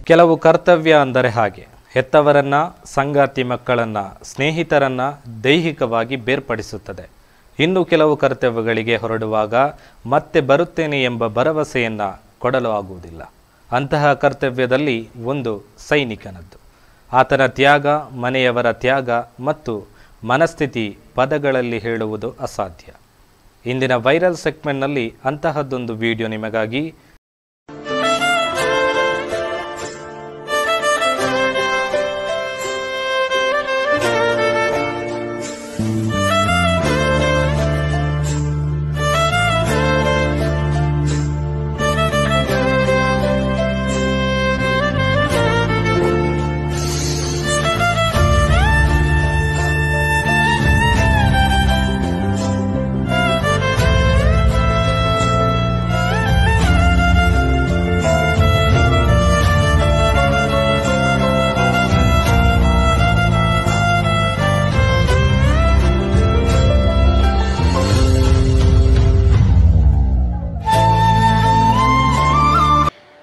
ಕೆಲವು ಕರ್ತವ್ಯ ಅಂದರೆ ಹಾಗೆ ಹೆತ್ತವರನ್ನ, ಸಂಗಾತಿ ಮಕ್ಕಳನ್ನ, ಸ್ನೇಹಿತರನ್ನ ದೈಹಿಕವಾಗಿ ಬೇರ್ಪಡಿಸುತ್ತದೆ. ಇನ್ನು ಕೆಲವು ಕರ್ತವ್ಯಗಳಿಗೆ ಹೊರಡುವಾಗ ಮತ್ತೆ ಬರುತ್ತೇನೆ ಎಂಬ ಭರವಸೆಯನ್ನು ಕೊಡಲು ಆಗುವುದಿಲ್ಲ. ಅಂತಹ ಕರ್ತವ್ಯದಲ್ಲಿ ಒಂದು ಸೈನಿಕನದ್ದು. ಆತನ ತ್ಯಾಗ, ಮನೆಯವರ ತ್ಯಾಗ ಮತ್ತು ಮನಸ್ಥಿತಿ ಪದಗಳಲ್ಲಿ ಹೇಳುವುದು ಅಸಾಧ್ಯ. ಇಂದಿನ ವೈರಲ್ ಸೆಗ್ಮೆಂಟ್ನಲ್ಲಿ ಅಂತಹದ್ದೊಂದು ವಿಡಿಯೋ ನಿಮಗಾಗಿ.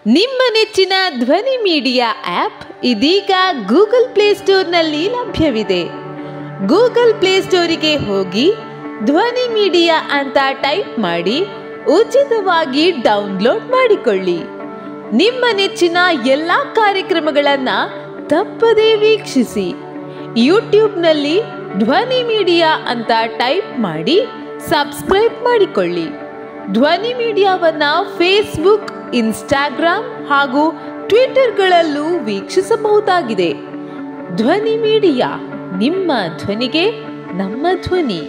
ನಿಮ್ಮ ನೆಚ್ಚಿನ ಧ್ವನಿ ಮೀಡಿಯಾ ಆಪ್ ಇದೀಗ ಗೂಗಲ್ ಪ್ಲೇಸ್ಟೋರ್ನಲ್ಲಿ ಲಭ್ಯವಿದೆ. ಗೂಗಲ್ ಪ್ಲೇಸ್ಟೋರಿಗೆ ಹೋಗಿ ಧ್ವನಿ ಮೀಡಿಯಾ ಅಂತ ಟೈಪ್ ಮಾಡಿ ಉಚಿತವಾಗಿ ಡೌನ್ಲೋಡ್ ಮಾಡಿಕೊಳ್ಳಿ. ನಿಮ್ಮ ನೆಚ್ಚಿನ ಎಲ್ಲ ಕಾರ್ಯಕ್ರಮಗಳನ್ನು ತಪ್ಪದೇ ವೀಕ್ಷಿಸಿ. ಯೂಟ್ಯೂಬ್ನಲ್ಲಿ ಧ್ವನಿ ಮೀಡಿಯಾ ಅಂತ ಟೈಪ್ ಮಾಡಿ ಸಬ್ಸ್ಕ್ರೈಬ್ ಮಾಡಿಕೊಳ್ಳಿ. ಧ್ವನಿ ಮೀಡಿಯಾವನ್ನ ಫೇಸ್ಬುಕ್, ಇನ್ಸ್ಟಾಗ್ರಾಮ್ ಹಾಗೂ ಟ್ವಿಟರ್ಗಳಲ್ಲೂ ವೀಕ್ಷಿಸಬಹುದಾಗಿದೆ. ಧ್ವನಿ ಮೀಡಿಯಾ, ನಿಮ್ಮ ಧ್ವನಿಗೆ ನಮ್ಮ ಧ್ವನಿ.